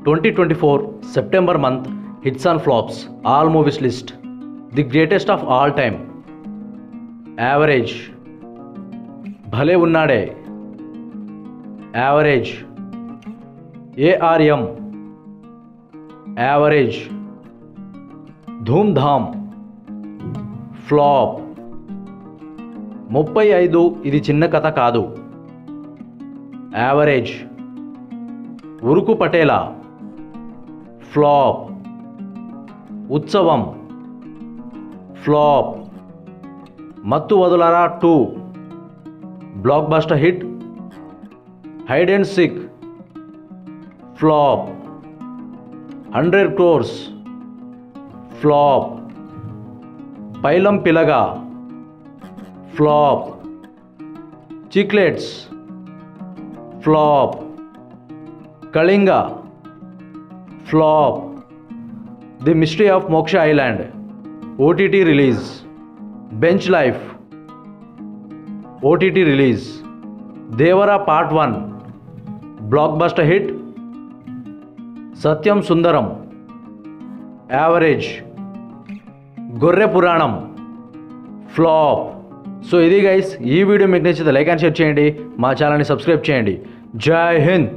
2024 September month hits and flops all movies list. The greatest of all time. Average. Bhale Unnade. Average. ARM. Average. Dhoom Dham. Flop. 35 ఇది చిన్న కథ కాదు. Average. Uruku Patela. Flop. Utsavam. Flop. Mathu Vadalara 2 blockbuster hit. Hide and seek. Flop. 100 crores. Flop. Pailam Pilaga. Flop. Chiclets. Flop. Kalinga. Flop. The mystery of Moksha island OTT release. Bench life OTT release. Devara part 1 blockbuster hit. Satyam Sundaram average. Gorre Puranam flop. So ఇది guys, ఈ video మీకు నచ్చితే like and share చేయండి, మా ఛానల్ని subscribe చేయండి. జై హింద్.